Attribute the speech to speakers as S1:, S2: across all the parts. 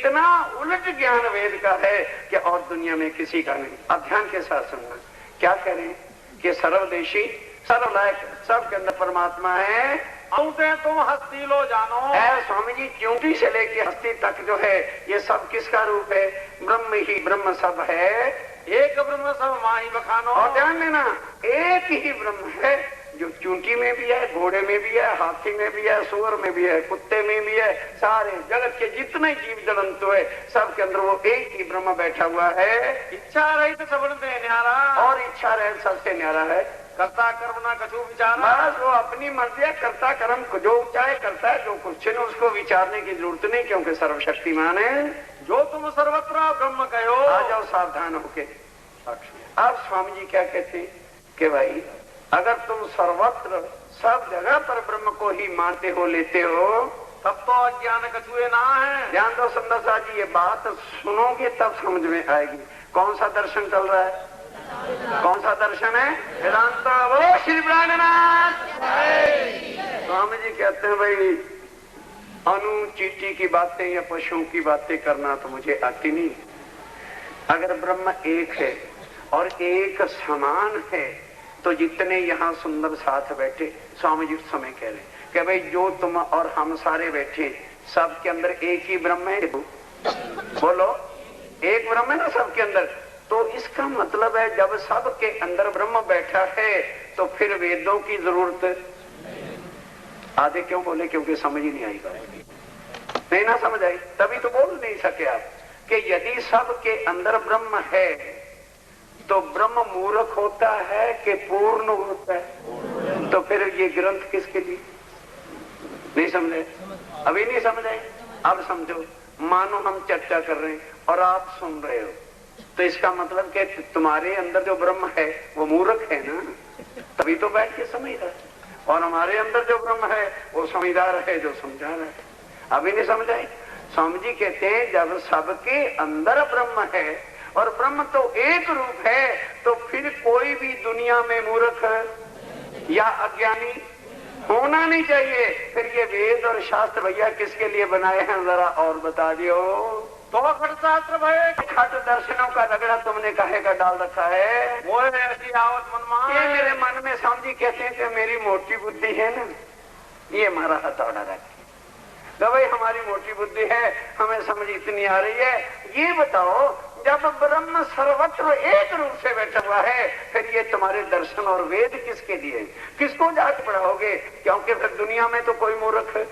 S1: इतना उलट ज्ञान वेद का है कि और दुनिया में किसी का नहीं। अब ध्यान के साथ सुनना, क्या करें कि सर्वदेशी सर्वलायक सबके अंदर परमात्मा है।
S2: औते तुम हस्ती लो जानो।
S1: स्वामी जी च्यूंटी से लेके हस्ती तक जो है ये सब किसका रूप है? ब्रह्म ही ब्रह्म सब है।
S2: एक ब्रह्म सब माही बखानो।
S1: और ध्यान देना, एक ही ब्रह्म है जो चूंटी में भी है, घोड़े में भी है, हाथी में भी है, सुअर में भी है, कुत्ते में भी है, सारे जगत के जितने जीव जंतु है सबके अंदर वो एक ही ब्रह्म बैठा हुआ है।
S2: इच्छा रही तो सबन दे न्यारा,
S1: और इच्छा रहे सबसे न्यारा है।
S2: करता कर्म ना कछु विचार,
S1: बस वो अपनी मर्जी है, करता कर्म जो चाहे करता है, जो कुछ नहीं उसको विचारने की जरूरत नहीं, क्योंकि सर्वशक्तिमान है।
S2: जो तुम सर्वत्र ब्रह्म कहो।
S1: आ जाओ सावधान होके। अब स्वामी जी क्या कहते हैं कि भाई अगर तुम सर्वत्र सब जगह पर ब्रह्म को ही मानते हो, लेते हो,
S2: तब तो अज्ञान कछुए ना है।
S1: ध्यान दो सुंदर जी, ये बात सुनोगे तब समझ में आएगी। कौन सा दर्शन चल रहा है? कौन सा दर्शन है? वेदांत। वो श्री प्राणनाथ स्वामी जी कहते हैं भाई अनु चीटी की बातें या पशुओं की बातें करना तो मुझे आती नहीं। अगर ब्रह्म एक है और एक समान है तो जितने यहाँ सुंदर साथ बैठे, स्वामी जी उस समय कह रहे कि भाई जो तुम और हम सारे बैठे सबके अंदर एक ही ब्रह्म है। बोलो, एक ब्रह्म है ना सबके अंदर। तो इसका मतलब है जब सबके अंदर ब्रह्म बैठा है तो फिर वेदों की जरूरत। आधे क्यों बोले? क्योंकि समझ ही नहीं आई बात। नहीं ना समझ आई तभी तो बोल नहीं सके आप कि यदि सबके अंदर ब्रह्म है तो ब्रह्म मूर्ख होता है कि पूर्ण होता है? तो फिर ये ग्रंथ किसके लिए? नहीं समझे? अभी नहीं समझ आए? अब समझो। मानो हम चर्चा कर रहे हैं और आप सुन रहे हो, तो इसका मतलब कि तुम्हारे अंदर जो ब्रह्म है वो मूर्ख है ना, तभी तो बैठ के समझ रहा है। और हमारे अंदर जो ब्रह्म है वो समझदार है जो समझा रहा है। अभी नहीं समझ आई? स्वामी जी कहते हैं जब सबके अंदर ब्रह्म है और ब्रह्म तो एक रूप है तो फिर कोई भी दुनिया में मूर्ख या अज्ञानी होना नहीं चाहिए। फिर ये वेद और शास्त्र भैया किसके लिए बनाए हैं जरा और बता दियो।
S2: तो खट शास्त्र भाई,
S1: खट दर्शनों का रगड़ा तुमने काहे का डाल रखा है?
S2: वो ऐसी आवत मन
S1: ये मेरे मन में स्वामी जी कहते हैं कि मेरी मोटी बुद्धि है ना, ये हमारा हथौड़ा रखे तो भाई हमारी मोटी बुद्धि है, हमें समझ इतनी आ रही है। ये बताओ जब ब्रह्म सर्वत्र एक रूप से बैठा हुआ है फिर ये तुम्हारे दर्शन और वेद किसके लिए? किसको जाके पढ़ाओगे? क्योंकि फिर दुनिया में तो कोई मूर्ख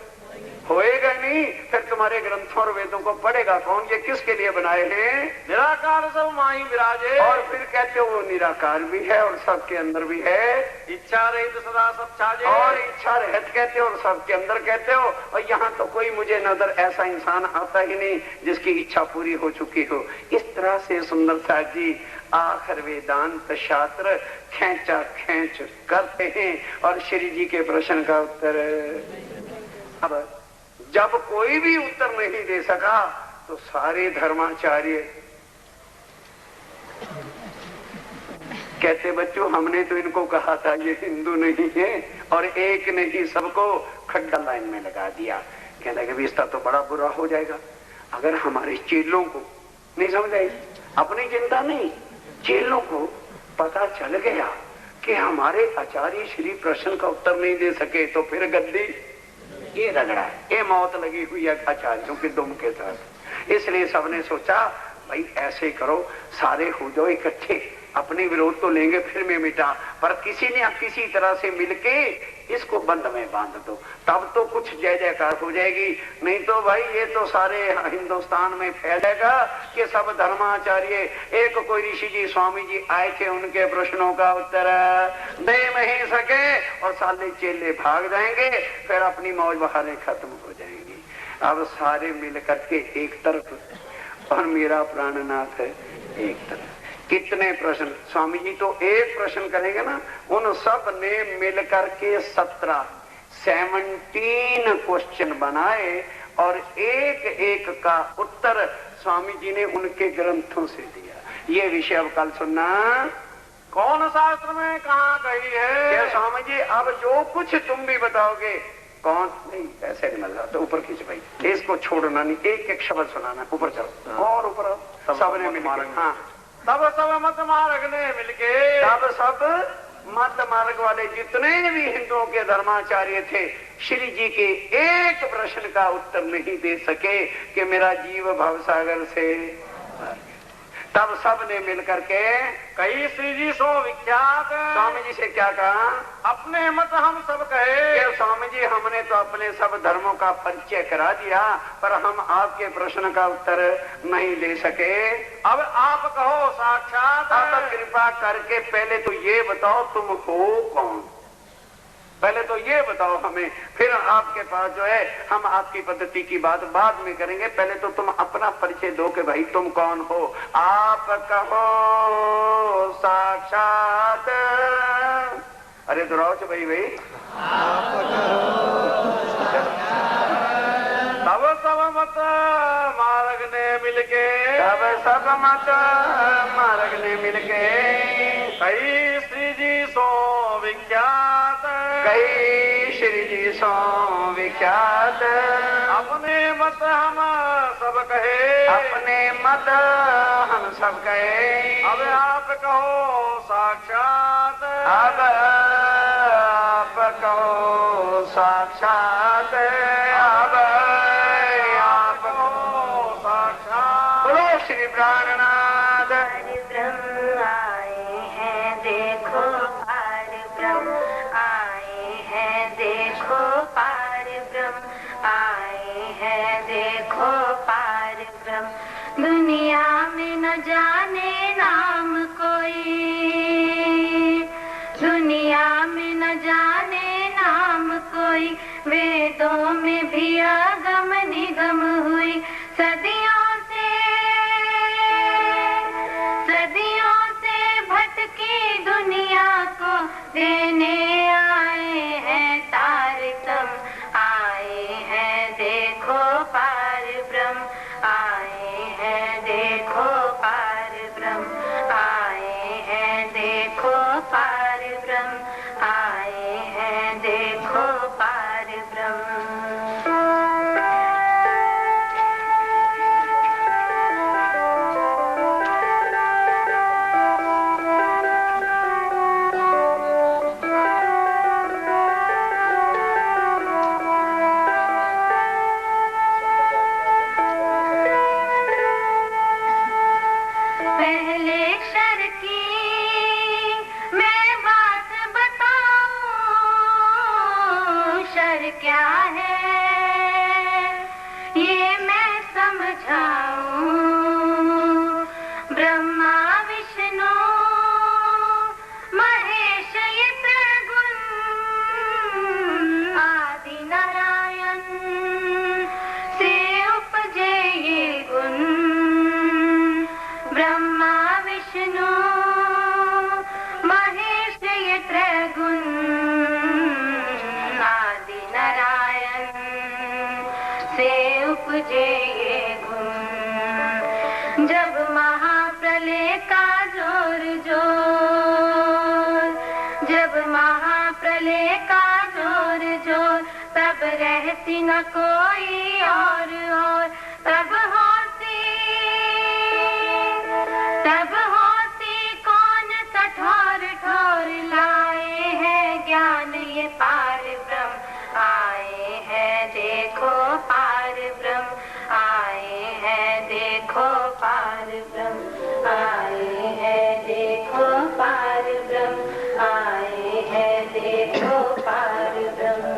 S1: होएगा नहीं, फिर तुम्हारे ग्रंथों और वेदों को पढ़ेगा कौन? ये किसके लिए बनाए हैं?
S2: निराकार सब माही विराजे।
S1: और फिर कहते हो वो निराकार भी है और सबके अंदर भी है।
S2: इच्छा रहित तो सदा सब छाजे।
S1: और इच्छा रहित कहते हो और सबके अंदर कहते हो। और यहाँ तो कोई मुझे नजर ऐसा इंसान आता ही नहीं जिसकी इच्छा पूरी हो चुकी हो। इस तरह से सुंदर साथ जी आखिर वेदांत शास्त्र खेचा खेच करते हैं और श्री जी के प्रश्न का उत्तर। अब जब कोई भी उत्तर नहीं दे सका तो सारे धर्माचार्य कहते बच्चों हमने तो इनको कहा था ये हिंदू नहीं है और एक ने ही सबको खड्डा लाइन में लगा दिया। कहने लगे इसका तो बड़ा बुरा हो जाएगा अगर हमारे चेलों को, नहीं समझ आई, अपनी चिंता नहीं, चेलों को पता चल गया कि हमारे आचार्य श्री प्रश्न का उत्तर नहीं दे सके तो फिर गद्दी ये रगड़ा है, ये मौत लगी हुई है आचार्यों के दुम के साथ। इसलिए सबने सोचा भाई ऐसे करो सारे हो जाओ इकट्ठे, अपने विरोध तो लेंगे फिर में मिटा, पर किसी ने किसी तरह से मिलके इसको बंद में बांध दो, तब तो कुछ जय जयकार हो जाएगी। नहीं तो भाई ये तो सारे हिंदुस्तान में फैल जाएगा कि सब धर्माचार्य। एक कोई ऋषि जी स्वामी जी आए थे, उनके प्रश्नों का उत्तर दे नहीं सके और साले चेले भाग जाएंगे, फिर अपनी मौज बहारें खत्म हो जाएंगी। अब सारे मिल करके एक तरफ और मेरा प्राणनाथ है एक तरफ। कितने प्रश्न स्वामी जी तो एक प्रश्न करेंगे ना, उन सब ने मिलकर के 17 क्वेश्चन बनाए और एक एक का उत्तर स्वामी जी ने उनके ग्रंथों से दिया। ये विषय अब कल सुनना
S2: कौन शास्त्र में कहाँ कही है?
S1: क्या स्वामी जी अब जो कुछ तुम भी बताओगे कौन नहीं, ऐसे नहीं मजा तो ऊपर खींच भाई, इसको छोड़ना नहीं, एक एक शब्द सुनाना, ऊपर चलो और ऊपर आओ, सबने मिलकर। हाँ,
S2: तब सब मत मार्ग ने मिलके,
S1: तब सब मत मार्ग वाले जितने भी हिंदुओं के धर्माचार्य थे, श्री जी के एक प्रश्न का उत्तर नहीं दे सके कि मेरा जीव भवसागर से। तब सब ने मिलकर के
S2: कई श्री जी सो विख्यात,
S1: स्वामी जी से क्या कहा,
S2: अपने मत हम सब कहे।
S1: कि स्वामी जी हमने तो अपने सब धर्मों का परिचय करा दिया, पर हम आपके प्रश्न का उत्तर नहीं दे सके।
S2: अब आप कहो साक्षात,
S1: अब कृपा करके पहले तो ये बताओ तुम हो कौन, पहले तो ये बताओ हमें, फिर आपके पास जो है हम आपकी पद्धति की बात बाद में करेंगे। पहले तो तुम अपना परिचय दो कि भाई तुम कौन हो। आप कहो साक्षात, अरे दोहराओ च भाई भाई,
S2: तब सब मत मार्ग ने मिलके,
S1: तब सब मत मार्ग ने मिलके,
S2: कई श्री जी सो विख्यात,
S1: कई श्री जी सो विख्यात,
S2: अपने मत हम सब कहे,
S1: अपने मत हम सब कहे।
S2: अब आप कहो साक्षात,
S1: अब आप कहो साक्षात, अब आप
S2: कहो साक्षात।
S1: बोलो श्री प्राणनाथ।
S3: ब्रह्म आए हैं देखो पार ब्रह्म, आए हैं देखो पार ब्रह्म, आए हैं देखो पार ब्रह्म। दुनिया में न जाने नाम कोई, दुनिया में न जाने नाम कोई, वेदों में भी आगम निगम हुई। सदियों से भटकी दुनिया को देने आए हैं तारतम, आए हैं देखो पार ब्रह्म, आए हैं देखो पार ब्रह्म, आए हैं देखो पार ब्रह्म, आए हैं देखो पार ब्रह्म। पहले अक्षर की मैं बात बताऊं, अक्षर क्या है ये मैं समझाऊं। ब्रह्मा विष्णु महेश ये त्रिगुण, आदि नारायण से उपजे ये गुण। ब्रह्मा विष्णु महेश ये त्रिगुण, आदि नारायण से उपजे ये गुण। जब महाप्रलय का जोर जोर, जब महाप्रलय का जोर जोर, तब रहती न कोई और तब होती कौन सा ठोर ठोर। लाए हैं ज्ञान ये पार ब्रह्म, आए हैं देखो पार ब्रह्म, आए हैं देखो पार ब्रह्म, आए हैं देखो पार ब्रह्म, आए हैं देखो पार ब्रह्म।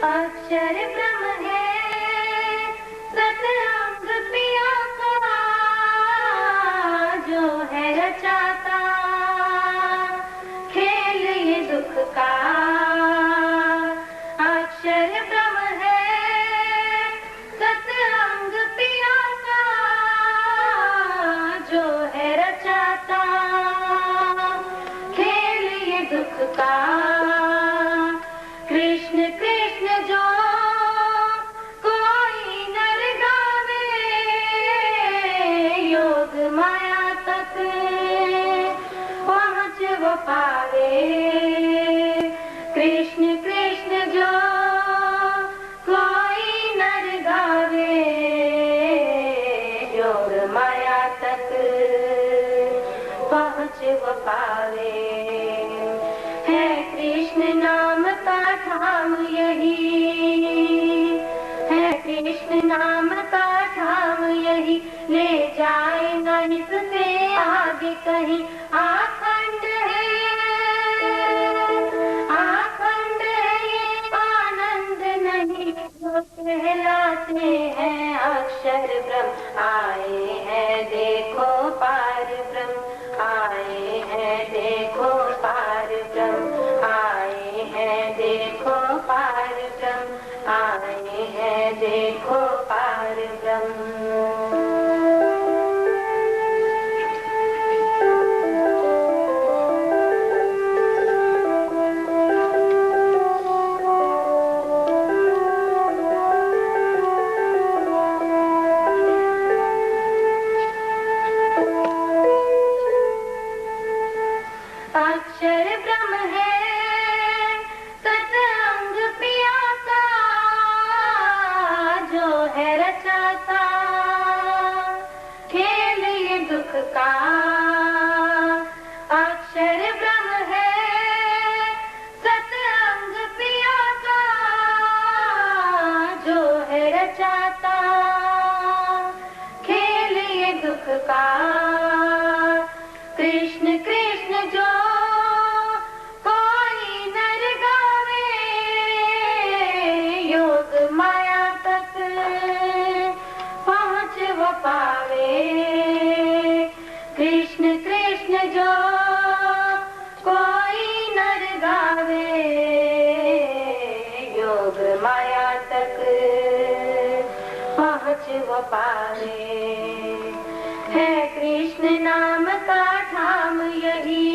S3: अक्षर ब्रह्म है सतरंग पिया का, जो है रचाता खेल ये दुख का। अक्षर ब्रह्म है सतरंग पिया का, जो है रचाता धाम यही है, कृष्ण नाम का धाम यही, ले जाए न इससे आगे कहीं। आखंड है ये आनंद नहीं, जो कहलाते हैं अक्षर ब्रह्म। आए हैं देखो पार ब्रह्म, आए हैं देखो पार ब्रह्म, आए हैं देखो पार ब्रह्म, आए हैं देखो पार ब्रह्म। अक्षर ब्रह्म है सतअंग पिया का, जो है रचाता खेल ये दुख का। अक्षर ब्रह्म है सतअंग पिया का, जो है रचाता खेल ये दुख का। कृष्ण कृष्ण जो कोई नर गावे, योग माया तक पहुँच वो पावे। कृष्ण कृष्ण जो कोई नर गावे, योग माया तक पहुँच वो पावे। है कृष्ण नाम का धाम यही,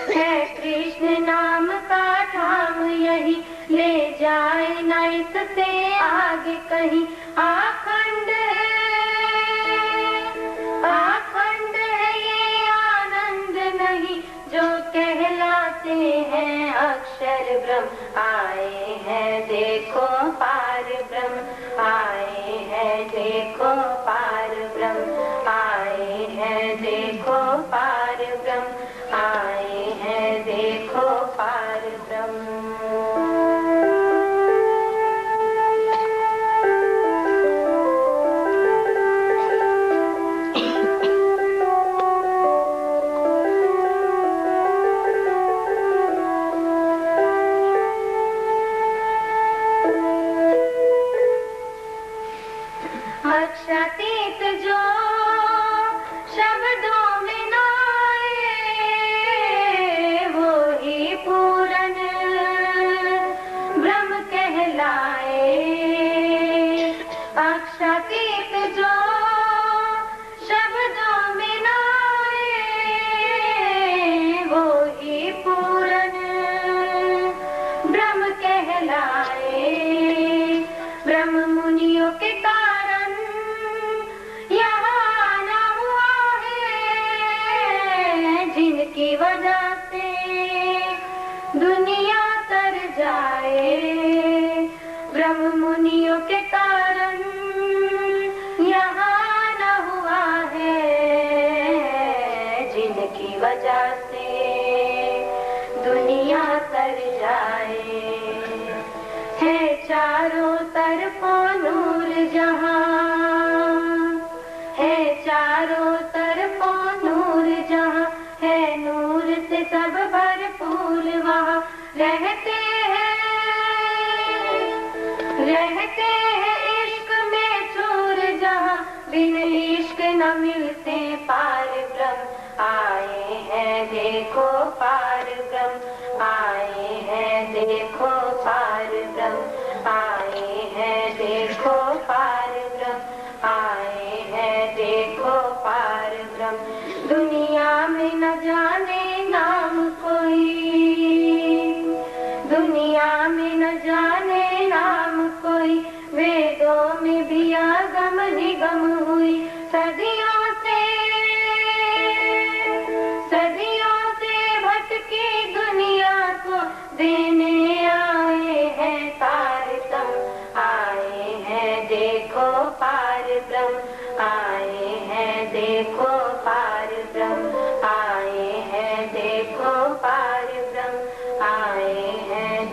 S3: है कृष्ण नाम का धाम यही, ले जाए न इससे आगे कहीं। आखंड है ये आनंद नहीं, जो कहलाते हैं अक्षर ब्रह्म। आए हैं देखो पार ब्रह्म, आए हैं देखो पार ब्रह्म, आए हैं देखो पार ब्रह्म, आए हैं देखो पार ब्रह्म। अक्षातीत जो शब्दों में नाए, वो ही पूरन ब्रह्म कहलाए। अक्षातीत जो शब्दों में नाए, वो ही पूरन ब्रह्म कहलाए। ब्रह्म मुनियों के कारण यहाँ आना हुआ है, जिनकी वजह से दुनिया तर जाए। ब्रह्म मुनियों के कारण यहाँ आना हुआ है, जिनकी वजह से दुनिया तर जाए। है चारों तरफों नूर जहां, है चारों तरफों नूर जहां, है नूर से सब भरपूर वहाँ। रहते हैं इश्क में चूर जहां, बिन इश्क न मिलते पार ब्रह्म। आए हैं देखो पार ब्रह्म, आए हैं देखो पार ब्रह्म, आए हैं देखो पार ब्रह्म, आए हैं देखो पार ब्रह्म। दुनिया में न जाने नाम कोई, दुनिया में न जाने नाम कोई, वेदों में भी आगम निगम हुई। सदियों से भटकी दुनिया को देने आए हैं तार तुम। आए हैं देखो पार ब्रह्म, आए हैं देखो पार ब्रह्म, आए हैं देखो पार ब्रह्म, आए हैं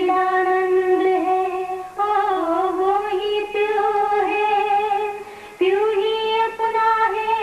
S3: सच्चिदानंद है, ओ वो ही प्यो है, प्यो ही अपना है।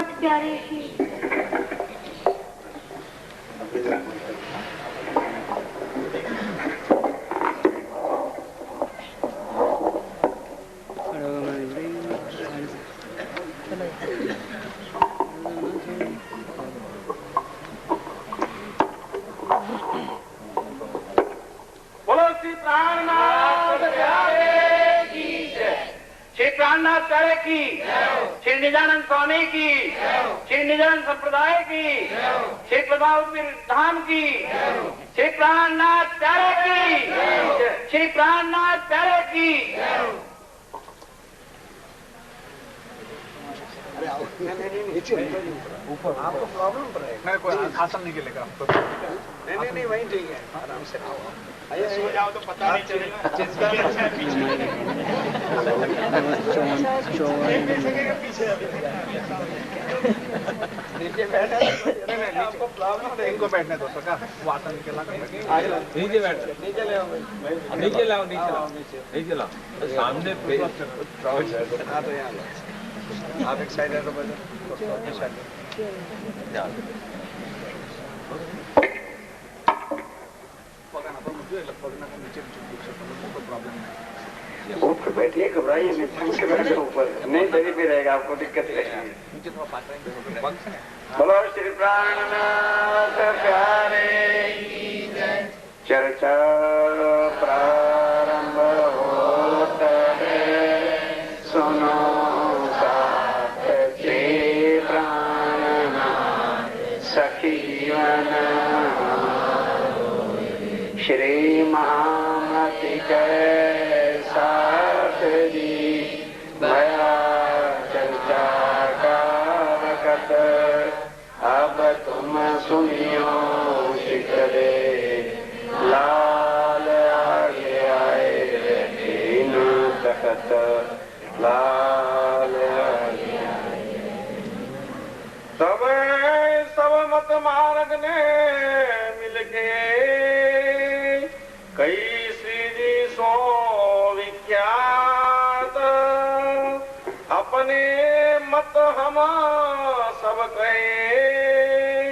S3: मत प्यारे की।
S2: बोलो श्री प्राणनाथ प्यारे की जय। श्री प्राणनाथ प्यारे की, श्री निजानंद स्वामी की, श्री निजानंद संप्रदाय की, श्री पद्मावती धाम की, श्री प्राणनाथ प्यारे की, श्री प्राणनाथ प्यारे की।
S4: ऊपर आपको प्रॉब्लम पड़ेगा। मैं कोई आसन नहीं लेगा आपको। नहीं वहीं ठीक है, आराम से आइए, सो जाओ तो पता नहीं चलेगा। नीचे बैठे नहीं आपको प्रॉब्लम है, इनको बैठने दो सका। वो आसन निकला नीचे बैठ, नीचे ले आओ, नीचे लाओ, नीचे लाओ सामने। हाँ तो यहाँ आप एक साइड है तो
S1: ऊपर बैठिए, घबराइए नहीं, थम के बैठे ऊपर नहीं, दरी पे रहेगा, आपको दिक्कत रहेगी। बोलो श्री प्राणनाथ प्यारे की जय। चर्चा प्रारंभ होता है, सुनो सखीवन श्री महामति के साथ जी भया चर्चा का वक़्त, अब तुम सुनियो शिकरे लाल आगे आए तीन तखत, लाल आगे
S2: तब सब मत मार्ग ने मिलके कई श्री जी सो विख्यात, अपने मत हम सब कहे,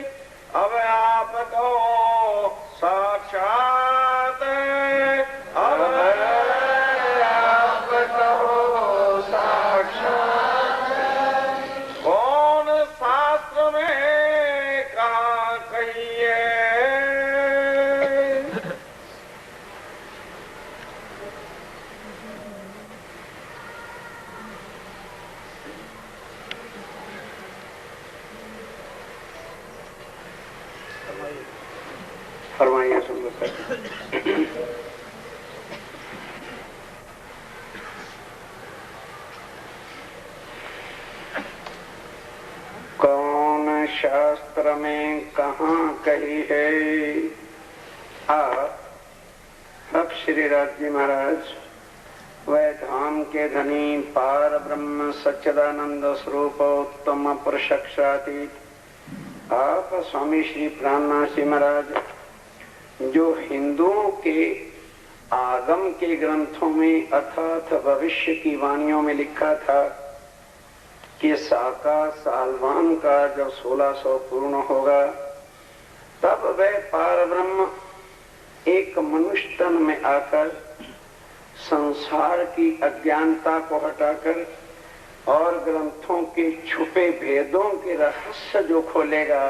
S2: अब आप कहो साक्षात, अब आप कहो साक्षात। कौन शास्त्र में कहा कहिए,
S1: फरमाइए सुन सर। कौन शास्त्र में कहाँ कही है। अब श्री राज जी महाराज वह धाम के धनी पार ब्रह्म सच्चिदानंद स्वरूप उत्तम पुरुष क्षातीत आप स्वामी श्री प्राणनाथ जी महाराज, जो हिंदुओं के आगम के ग्रंथों में अर्थात भविष्य की वाणियों में लिखा था कि साका सालवान का जब 1600 पूर्ण होगा तब वह पार ब्रह्म एक मनुष्य तन में आकर संसार की अज्ञानता को हटाकर और ग्रंथों के छुपे भेदों के रहस्य जो खोलेगा,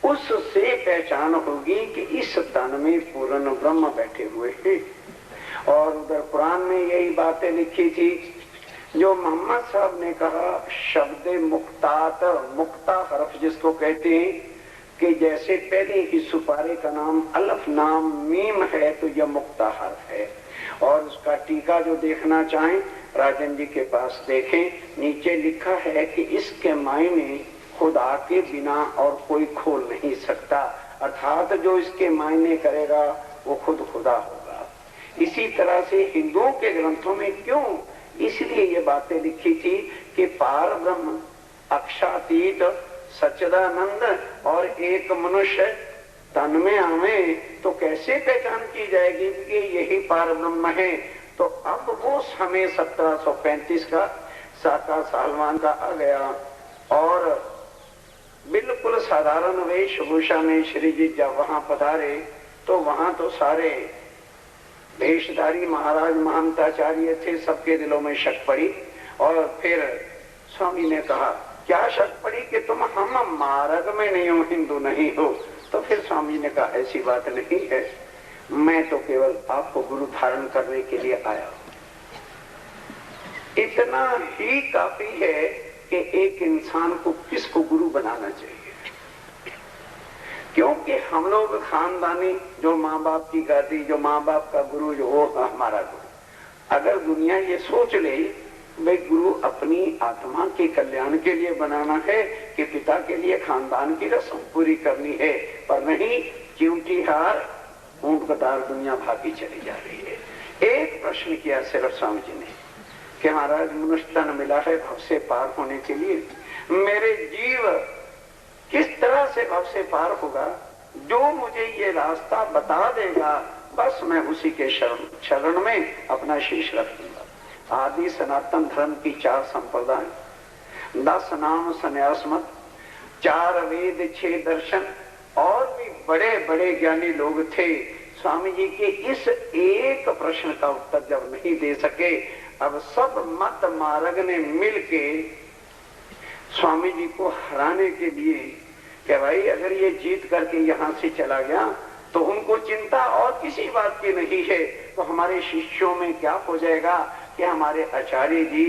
S1: उससे पहचान होगी कि इस तन में पूर्ण ब्रह्म बैठे हुए हैं। और उधर कुरान में यही बातें लिखी थी जो मोहम्मद साहब ने कहा, शब्द मुक्तात, मुक्ता हरफ जिसको कहते हैं कि जैसे पहले ही सुपारी का नाम अलफ नाम मीम है तो यह मुक्ता हरफ है। और उसका टीका जो देखना चाहें राजन जी के पास देखें, नीचे लिखा है कि इसके मायने खुदा के बिना और कोई खोल नहीं सकता, अर्थात जो इसके मायने करेगा वो खुद खुदा होगा। इसी तरह से हिंदुओं के ग्रंथों में क्यों, इसलिए ये बातें लिखी थी कि पार ब्रह्म अक्षातीत सच्चिदानंद और एक मनुष्य तन में आवे तो कैसे पहचान की जाएगी कि यही पार ब्रह्म है। तो अब वो समय 1735 का साका सालवान का आ गया और बिल्कुल साधारण वेशभूषा में श्री जी जब वहां पधारे तो वहां तो सारे वेशधारी महाराज महंताचार्य थे, सबके दिलों में शक पड़ी। और फिर स्वामी ने कहा, क्या शक पड़ी कि तुम हम मार्ग में नहीं हो, हिंदू नहीं हो? तो फिर स्वामी ने कहा, ऐसी बात नहीं है, मैं तो केवल आपको गुरु धारण करने के लिए आया हूं। इतना ही काफी है कि एक इंसान को किसको गुरु बनाना चाहिए, क्योंकि हम लोग खानदानी, जो माँ बाप की गादी, जो माँ बाप का गुरु, जो वो हमारा गुरु। अगर दुनिया ये सोच ले भाई गुरु अपनी आत्मा के कल्याण के लिए बनाना है कि पिता के लिए खानदान की रस्म पूरी करनी है, पर नहीं, च्यूंटी हार ऊंट कतार दुनिया भागी चली जा रही है। एक प्रश्न किया सिर्फ स्वामी जी ने कि महाराज मनुष्य तन मिला है भव से पार होने के लिए, मेरे जीव किस तरह से भव से पार होगा? जो मुझे ये रास्ता बता देगा बस मैं उसी के शरण में अपना शीश रख दूंगा। आदि सनातन धर्म की 4 संप्रदाय, 10 नाम संन्यास मत, 4 वेद, 6 दर्शन और भी बड़े बड़े ज्ञानी लोग थे। स्वामी जी के इस एक प्रश्न का उत्तर जब नहीं दे सके, अब सब मत मार्ग ने मिलके स्वामी जी को हराने के लिए कि भाई अगर ये जीत करके यहाँ से चला गया तो उनको चिंता और किसी बात की नहीं है, तो हमारे शिष्यों में क्या हो जाएगा कि हमारे आचार्य जी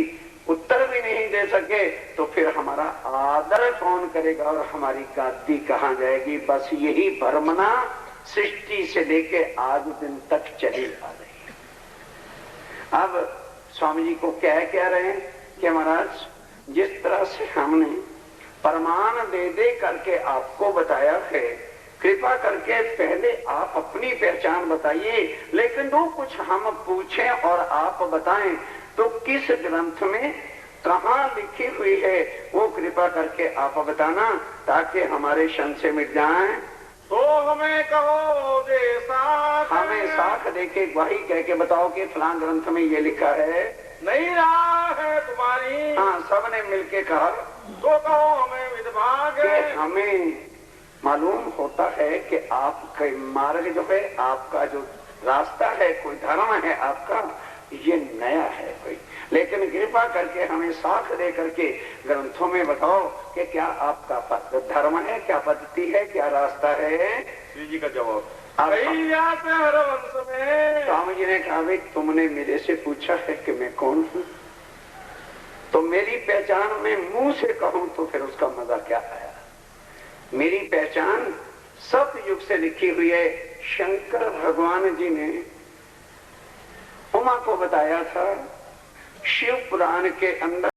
S1: उत्तर भी नहीं दे सके तो फिर हमारा आदर कौन करेगा और हमारी गादी कहाँ जाएगी? बस यही भ्रमना सृष्टि से लेके आज दिन तक चली आ रही है। अब स्वामी जी को क्या कह रहे हैं कि महाराज जिस तरह से हमने प्रमाण दे दे करके आपको बताया है, कृपा करके पहले आप अपनी पहचान बताइए, लेकिन जो कुछ हम पूछें और आप बताएं तो किस ग्रंथ में कहाँ लिखी हुई है वो कृपा करके आप बताना, ताकि हमारे संशय मिट जाएं।
S2: तो हमें कहो दे साख,
S1: हमें साख देके गवाही कह के बताओ कि फलां ग्रंथ में ये लिखा है।
S2: नहीं रहा है तुम्हारी,
S1: हाँ, सबने मिलके कहा।
S2: तो कहो हमें विदभाग,
S1: हमें मालूम होता है कि आपका मार्ग जो है, आपका जो रास्ता है, कोई धर्म है आपका, ये नया है कोई, लेकिन कृपा करके हमें साख दे करके ग्रंथों में बताओ कि क्या आपका धर्म है, क्या पद्धति है, क्या रास्ता है।
S2: श्री जी का जवाब,
S1: स्वामी जी ने कहा, भाई तुमने मेरे से पूछा है कि मैं कौन हूँ, तो मेरी पहचान में मुंह से कहूं तो फिर उसका मजा क्या आया। मेरी पहचान सतयुग से लिखी हुई है। शंकर भगवान जी ने उमा को बताया था, शिव पुराण के अंदर